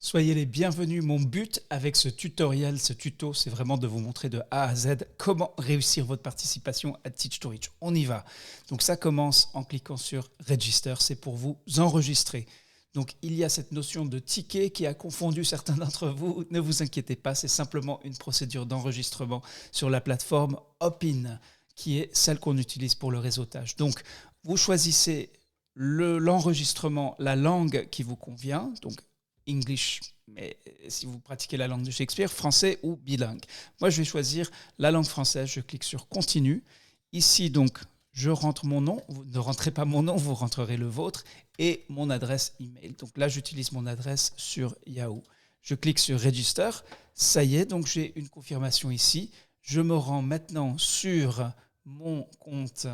Soyez les bienvenus. Mon but avec ce tutoriel, ce tuto, c'est vraiment de vous montrer de A à Z comment réussir votre participation à Teach to Reach. On y va. Donc ça commence en cliquant sur Register, c'est pour vous enregistrer. Donc il y a cette notion de ticket qui a confondu certains d'entre vous. Ne vous inquiétez pas, c'est simplement une procédure d'enregistrement sur la plateforme Hopin, qui est celle qu'on utilise pour le réseautage. Donc vous choisissez l'enregistrement, la langue qui vous convient, donc English, mais si vous pratiquez la langue de Shakespeare, français ou bilingue. Moi, je vais choisir la langue française, je clique sur Continue. Ici, donc, je rentre mon nom. Vous ne rentrez pas mon nom, vous rentrerez le vôtre et mon adresse email. Donc là, j'utilise mon adresse sur Yahoo. Je clique sur Register. Ça y est, donc j'ai une confirmation ici. Je me rends maintenant sur mon compte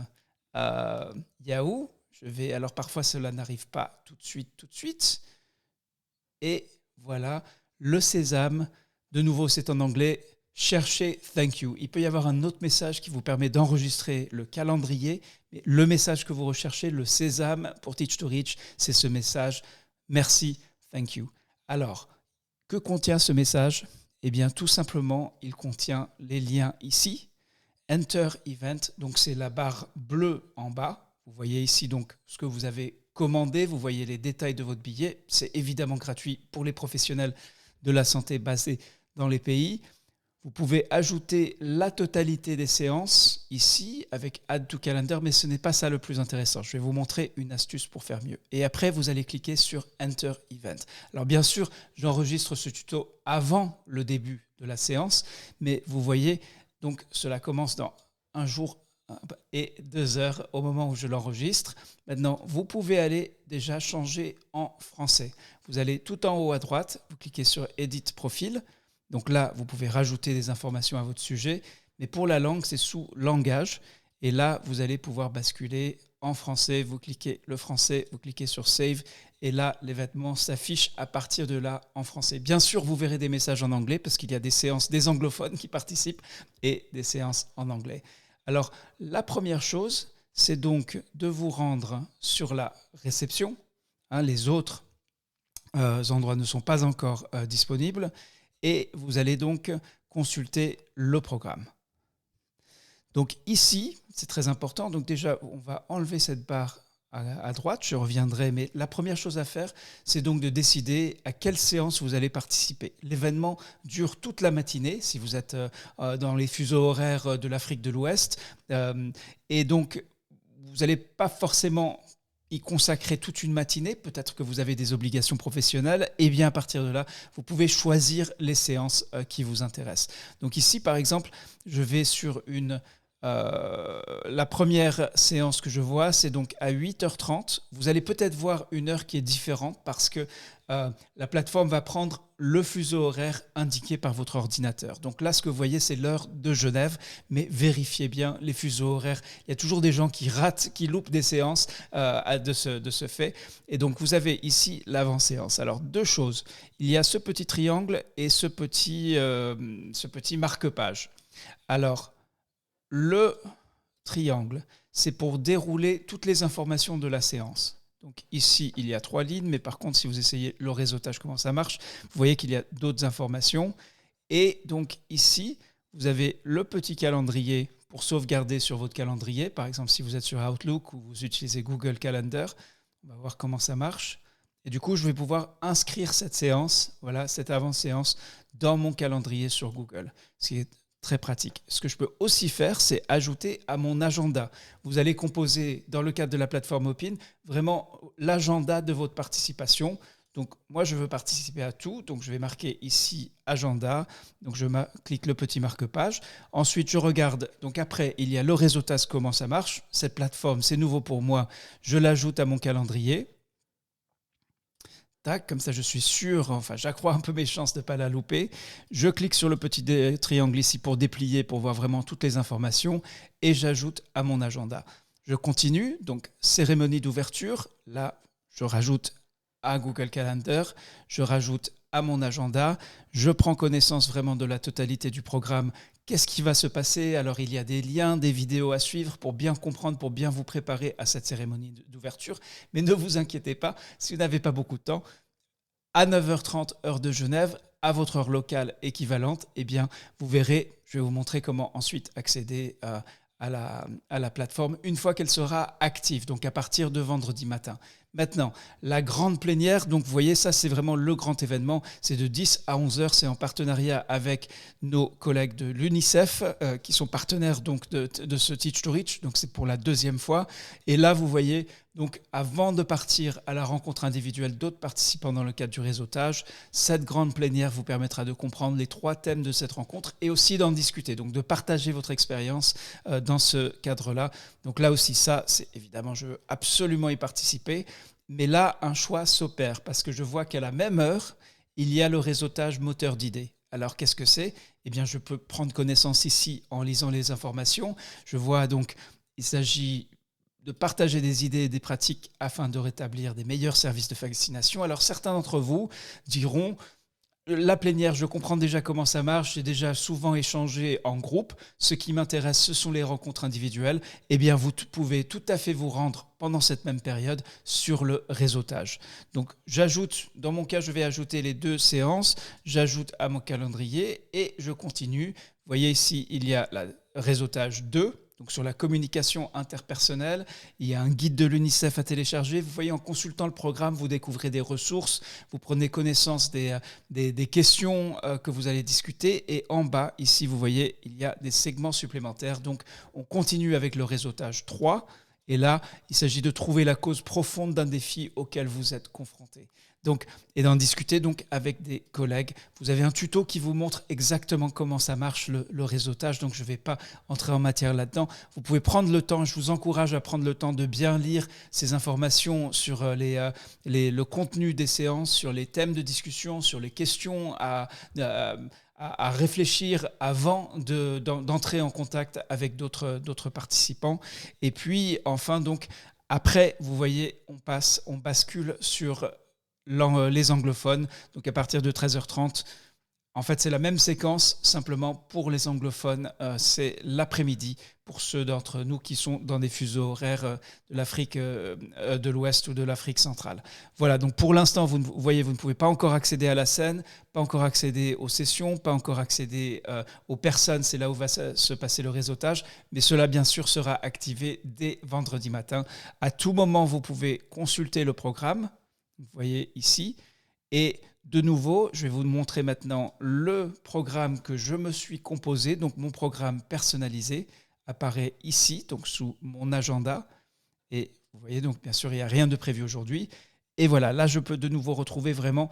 Yahoo. Alors parfois, cela n'arrive pas tout de suite. Et voilà, le sésame, de nouveau c'est en anglais, cherchez Thank you. Il peut y avoir un autre message qui vous permet d'enregistrer le calendrier, mais le message que vous recherchez, le sésame pour Teach to Reach, c'est ce message, merci, thank you. Alors, que contient ce message? Eh bien, tout simplement, il contient les liens ici. Enter Event, donc c'est la barre bleue en bas. Vous voyez ici donc ce que vous avez commandé, vous voyez les détails de votre billet. C'est évidemment gratuit pour les professionnels de la santé basés dans les pays. Vous pouvez ajouter la totalité des séances ici avec Add to Calendar, mais ce n'est pas ça le plus intéressant. Je vais vous montrer une astuce pour faire mieux. Et après, vous allez cliquer sur Enter Event. Alors bien sûr, j'enregistre ce tuto avant le début de la séance, mais vous voyez, donc cela commence dans un jour et 2 heures au moment où je l'enregistre. Maintenant, vous pouvez aller déjà changer en français. Vous allez tout en haut à droite, vous cliquez sur Edit Profil. Donc là, vous pouvez rajouter des informations à votre sujet. Mais pour la langue, c'est sous Langage. Et là, vous allez pouvoir basculer en français. Vous cliquez le français, vous cliquez sur Save. Et là, l'événement s'affiche à partir de là en français. Bien sûr, vous verrez des messages en anglais parce qu'il y a des séances des anglophones qui participent et des séances en anglais. Alors, la première chose, c'est donc de vous rendre sur la réception. Les autres endroits ne sont pas encore disponibles. Et vous allez donc consulter le programme. Donc ici, c'est très important. Donc déjà, on va enlever cette barre à droite. Je reviendrai, mais la première chose à faire, c'est donc de décider à quelle séance vous allez participer. L'événement dure toute la matinée, si vous êtes dans les fuseaux horaires de l'Afrique de l'Ouest. Et donc, vous n'allez pas forcément y consacrer toute une matinée, peut-être que vous avez des obligations professionnelles, et bien à partir de là, vous pouvez choisir les séances qui vous intéressent. Donc ici, par exemple, je vais sur la première séance que je vois, c'est donc à 8h30. Vous allez peut-être voir une heure qui est différente parce que la plateforme va prendre le fuseau horaire indiqué par votre ordinateur. Donc là, ce que vous voyez, c'est l'heure de Genève, mais vérifiez bien les fuseaux horaires. Il y a toujours des gens qui ratent, qui loupent des séances de ce fait. Et donc, vous avez ici l'avant-séance. Alors, deux choses. Il y a ce petit triangle et ce petit marque-page. Alors, le triangle, c'est pour dérouler toutes les informations de la séance. Donc ici, il y a 3 lignes, mais par contre, si vous essayez le réseautage, comment ça marche, vous voyez qu'il y a d'autres informations. Et donc ici, vous avez le petit calendrier pour sauvegarder sur votre calendrier. Par exemple, si vous êtes sur Outlook ou vous utilisez Google Calendar, on va voir comment ça marche. Et du coup, je vais pouvoir inscrire cette séance, voilà, cette avant-séance, dans mon calendrier sur Google, ce qui est très pratique. Ce que je peux aussi faire, c'est ajouter à mon agenda. Vous allez composer, dans le cadre de la plateforme Hopin, vraiment l'agenda de votre participation. Donc, moi, je veux participer à tout. Donc, je vais marquer ici agenda. Donc, je clique le petit marque-page. Ensuite, je regarde. Donc, après, il y a le réseautage, comment ça marche. Cette plateforme, c'est nouveau pour moi. Je l'ajoute à mon calendrier. Tac, comme ça je suis sûr, enfin j'accrois un peu mes chances de ne pas la louper. Je clique sur le petit triangle ici pour déplier, pour voir vraiment toutes les informations et j'ajoute à mon agenda. Je continue, donc cérémonie d'ouverture, là je rajoute à Google Calendar, je rajoute à mon agenda, je prends connaissance vraiment de la totalité du programme. Qu'est-ce qui va se passer? Alors, il y a des liens, des vidéos à suivre pour bien comprendre, pour bien vous préparer à cette cérémonie d'ouverture. Mais ne vous inquiétez pas, si vous n'avez pas beaucoup de temps, à 9h30 heure de Genève, à votre heure locale équivalente, eh bien, vous verrez, je vais vous montrer comment ensuite accéder à la plateforme une fois qu'elle sera active, donc à partir de vendredi matin. Maintenant, la grande plénière, donc vous voyez, ça c'est vraiment le grand événement, c'est de 10 à 11 heures, c'est en partenariat avec nos collègues de l'UNICEF qui sont partenaires donc de ce Teach to Reach, donc c'est pour la deuxième fois. Et là, vous voyez, donc avant de partir à la rencontre individuelle d'autres participants dans le cadre du réseautage, cette grande plénière vous permettra de comprendre les 3 thèmes de cette rencontre et aussi d'en discuter, donc de partager votre expérience dans ce cadre-là. Donc là aussi, ça, c'est évidemment, je veux absolument y participer. Mais là, un choix s'opère parce que je vois qu'à la même heure, il y a le réseautage moteur d'idées. Alors, qu'est-ce que c'est ? Eh bien, je peux prendre connaissance ici en lisant les informations. Je vois donc, il s'agit de partager des idées et des pratiques afin de rétablir des meilleurs services de vaccination. Alors, certains d'entre vous diront... La plénière, je comprends déjà comment ça marche, j'ai déjà souvent échangé en groupe. Ce qui m'intéresse, ce sont les rencontres individuelles. Eh bien, vous pouvez tout à fait vous rendre pendant cette même période sur le réseautage. Donc, j'ajoute, dans mon cas, je vais ajouter les 2 séances, j'ajoute à mon calendrier et je continue. Vous voyez ici, il y a le réseautage 2. Donc sur la communication interpersonnelle, il y a un guide de l'UNICEF à télécharger. Vous voyez, en consultant le programme, vous découvrez des ressources, vous prenez connaissance des questions que vous allez discuter. Et en bas, ici, vous voyez, il y a des segments supplémentaires. Donc, on continue avec le réseautage 3. Et là, il s'agit de trouver la cause profonde d'un défi auquel vous êtes confronté. Donc, et d'en discuter donc avec des collègues. Vous avez un tuto qui vous montre exactement comment ça marche le réseautage, donc je ne vais pas entrer en matière là-dedans. Vous pouvez prendre le temps, je vous encourage à prendre le temps de bien lire ces informations sur le contenu des séances, sur les thèmes de discussion, sur les questions à réfléchir avant d'entrer en contact avec d'autres participants. Et puis, enfin, donc, après, vous voyez, on bascule sur les anglophones. Donc à partir de 13h30, en fait, c'est la même séquence, simplement pour les anglophones, c'est l'après-midi, pour ceux d'entre nous qui sont dans des fuseaux horaires de l'Afrique de l'Ouest ou de l'Afrique centrale. Voilà, donc pour l'instant, vous voyez, vous ne pouvez pas encore accéder à la scène, pas encore accéder aux sessions, pas encore accéder aux personnes, c'est là où va se passer le réseautage, mais cela, bien sûr, sera activé dès vendredi matin. À tout moment, vous pouvez consulter le programme, vous voyez ici, et de nouveau, je vais vous montrer maintenant le programme que je me suis composé. Donc, mon programme personnalisé apparaît ici, donc sous mon agenda. Et vous voyez, donc bien sûr, il n'y a rien de prévu aujourd'hui. Et voilà, là, je peux de nouveau retrouver vraiment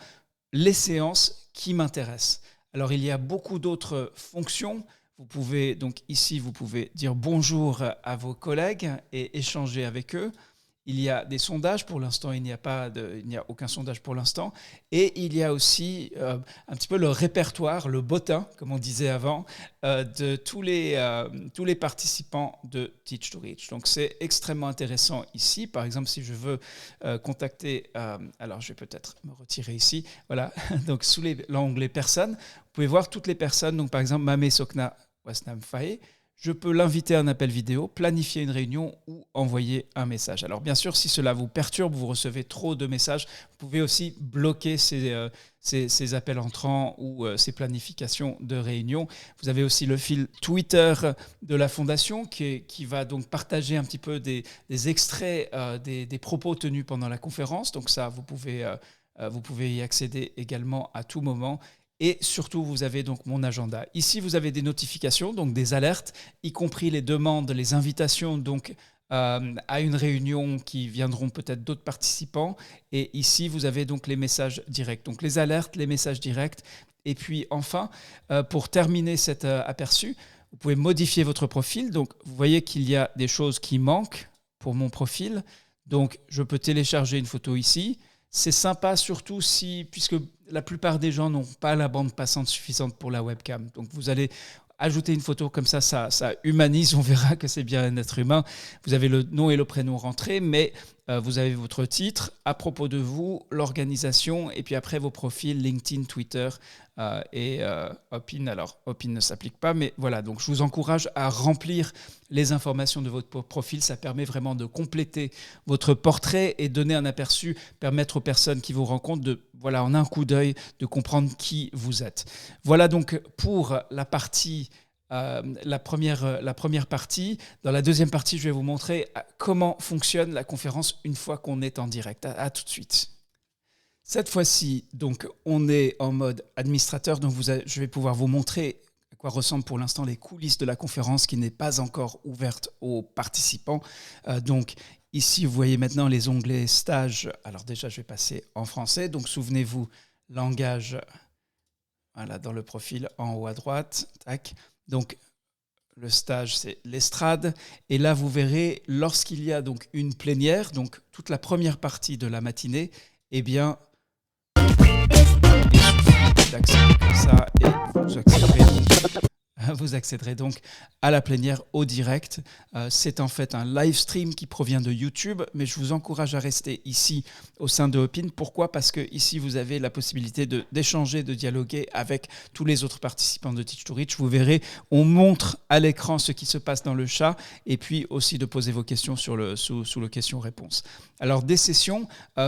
les séances qui m'intéressent. Alors, il y a beaucoup d'autres fonctions. Vous pouvez, donc ici, vous pouvez dire bonjour à vos collègues et échanger avec eux. Il y a des sondages, pour l'instant il n'y a aucun sondage pour l'instant, et il y a aussi un petit peu le répertoire, le bottin, comme on disait avant, de tous les participants de Teach to Reach. Donc c'est extrêmement intéressant ici. Par exemple, si je veux contacter, alors je vais peut-être me retirer ici, voilà, donc sous l'onglet personnes, vous pouvez voir toutes les personnes, donc par exemple Mamé Sokna Wasnam Faye. Je peux l'inviter à un appel vidéo, planifier une réunion ou envoyer un message. Alors bien sûr, si cela vous perturbe, vous recevez trop de messages, vous pouvez aussi bloquer ces appels entrants ou ces planifications de réunions. Vous avez aussi le fil Twitter de la Fondation qui va donc partager un petit peu des extraits des propos tenus pendant la conférence. Donc ça, vous pouvez y accéder également à tout moment. Et surtout, vous avez donc mon agenda. Ici, vous avez des notifications, donc des alertes, y compris les demandes, les invitations donc, à une réunion qui viendront peut-être d'autres participants. Et ici, vous avez donc les messages directs. Donc les alertes, les messages directs. Et puis enfin, pour terminer cet aperçu, vous pouvez modifier votre profil. Donc vous voyez qu'il y a des choses qui manquent pour mon profil. Donc je peux télécharger une photo ici. C'est sympa surtout puisque la plupart des gens n'ont pas la bande passante suffisante pour la webcam. Donc vous allez ajouter une photo comme ça humanise, on verra que c'est bien un être humain. Vous avez le nom et le prénom rentrés, mais vous avez votre titre, à propos de vous, l'organisation, et puis après vos profils LinkedIn, Twitter et Hopin. Alors, Hopin ne s'applique pas, mais voilà. Donc, je vous encourage à remplir les informations de votre profil. Ça permet vraiment de compléter votre portrait et donner un aperçu, permettre aux personnes qui vous rencontrent de, voilà, en un coup d'œil, de comprendre qui vous êtes. Voilà donc pour la partie la première partie. Dans la deuxième partie, je vais vous montrer comment fonctionne la conférence une fois qu'on est en direct. À tout de suite. Cette fois-ci, donc, on est en mode administrateur. Donc, je vais pouvoir vous montrer à quoi ressemblent pour l'instant les coulisses de la conférence qui n'est pas encore ouverte aux participants. Donc, ici, vous voyez maintenant les onglets stage. Alors déjà, je vais passer en français. Donc, souvenez-vous, langage, voilà, dans le profil en haut à droite. Tac. Donc, le stage, c'est l'estrade. Et là, vous verrez, lorsqu'il y a donc une plénière, donc toute la première partie de la matinée, eh bien, il suffit d'accéder comme ça et vous accéderez donc à la plénière au direct. C'est en fait un live stream qui provient de YouTube, mais je vous encourage à rester ici au sein de Hopin. Pourquoi ? Parce que ici vous avez la possibilité d'échanger, de dialoguer avec tous les autres participants de Teach to Reach. Vous verrez, on montre à l'écran ce qui se passe dans le chat et puis aussi de poser vos questions sous le question-réponse. Alors des sessions,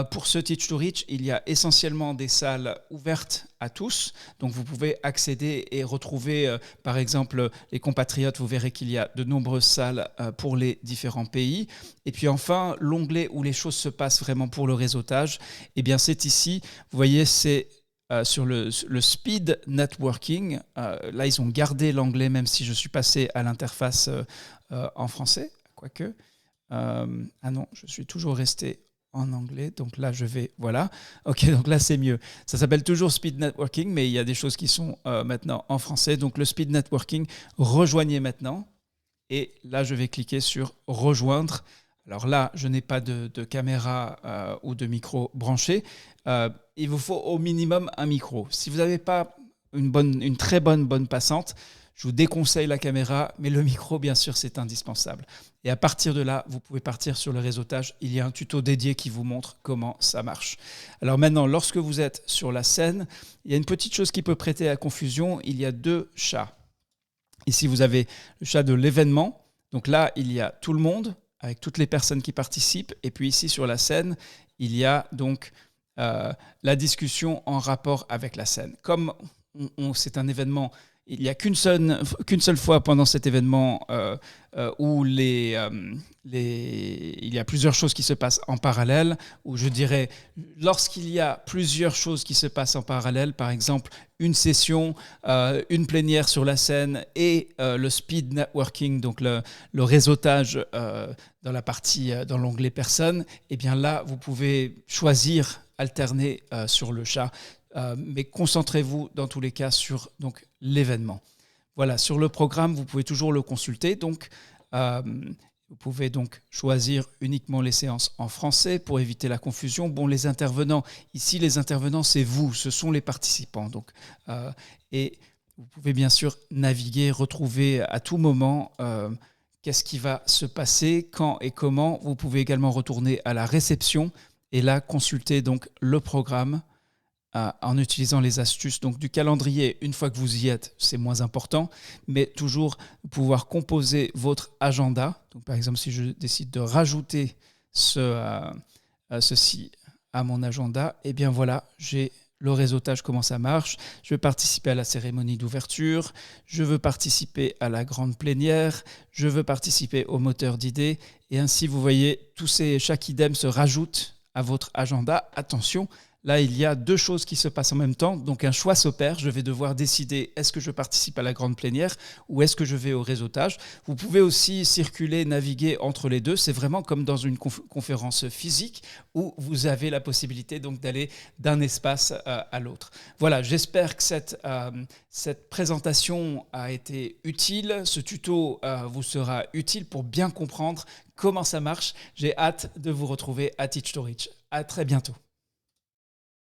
pour ce Teach to Reach, il y a essentiellement des salles ouvertes à tous. Donc vous pouvez accéder et retrouver par exemple les compatriotes. Vous verrez qu'il y a de nombreuses salles pour les différents pays. Et puis enfin, l'onglet où les choses se passent vraiment pour le réseautage, eh bien c'est ici. Vous voyez, c'est sur le speed networking. Là, ils ont gardé l'anglais, même si je suis passé à l'interface en français, quoique. Ah non, je suis toujours resté en anglais, donc là je vais, voilà, ok, donc là c'est mieux. Ça s'appelle toujours Speed Networking, mais il y a des choses qui sont maintenant en français. Donc le Speed Networking, rejoignez maintenant, et là je vais cliquer sur rejoindre. Alors là, je n'ai pas de caméra ou de micro branché. Il vous faut au minimum un micro. Si vous n'avez pas une très bonne passante, je vous déconseille la caméra, mais le micro, bien sûr, c'est indispensable. Et à partir de là, vous pouvez partir sur le réseautage. Il y a un tuto dédié qui vous montre comment ça marche. Alors maintenant, lorsque vous êtes sur la scène, il y a une petite chose qui peut prêter à confusion. Il y a deux chats. Ici, vous avez le chat de l'événement. Donc là, il y a tout le monde, avec toutes les personnes qui participent. Et puis ici, sur la scène, il y a donc la discussion en rapport avec la scène. Comme c'est un événement, il n'y a qu'une seule fois pendant cet événement où il y a plusieurs choses qui se passent en parallèle, ou je dirais, lorsqu'il y a plusieurs choses qui se passent en parallèle, par exemple une session, une plénière sur la scène et le speed networking, donc le réseautage dans l'onglet personnes, et bien là, vous pouvez choisir, alterner sur le chat. Mais concentrez-vous dans tous les cas sur donc, l'événement. Voilà, sur le programme, vous pouvez toujours le consulter. Donc, vous pouvez donc choisir uniquement les séances en français pour éviter la confusion. Bon, les intervenants, c'est vous, ce sont les participants. Donc, et vous pouvez bien sûr naviguer, retrouver à tout moment qu'est-ce qui va se passer, quand et comment. Vous pouvez également retourner à la réception et là, consulter donc, le programme. En utilisant les astuces donc, du calendrier. Une fois que vous y êtes, c'est moins important, mais toujours pouvoir composer votre agenda. Donc, par exemple, si je décide de rajouter ceci à mon agenda, eh bien voilà, j'ai le réseautage, comment ça marche. Je veux participer à la cérémonie d'ouverture, je veux participer à la grande plénière, je veux participer au moteur d'idées, et ainsi, vous voyez, chaque idem se rajoute à votre agenda. Attention, là, il y a deux choses qui se passent en même temps, donc un choix s'opère. Je vais devoir décider, est-ce que je participe à la grande plénière ou est-ce que je vais au réseautage. Vous pouvez aussi circuler, naviguer entre les deux. C'est vraiment comme dans une conférence physique où vous avez la possibilité donc d'aller d'un espace à l'autre. Voilà, j'espère que cette présentation a été utile. Ce tuto vous sera utile pour bien comprendre comment ça marche. J'ai hâte de vous retrouver à Teach to Reach. À très bientôt.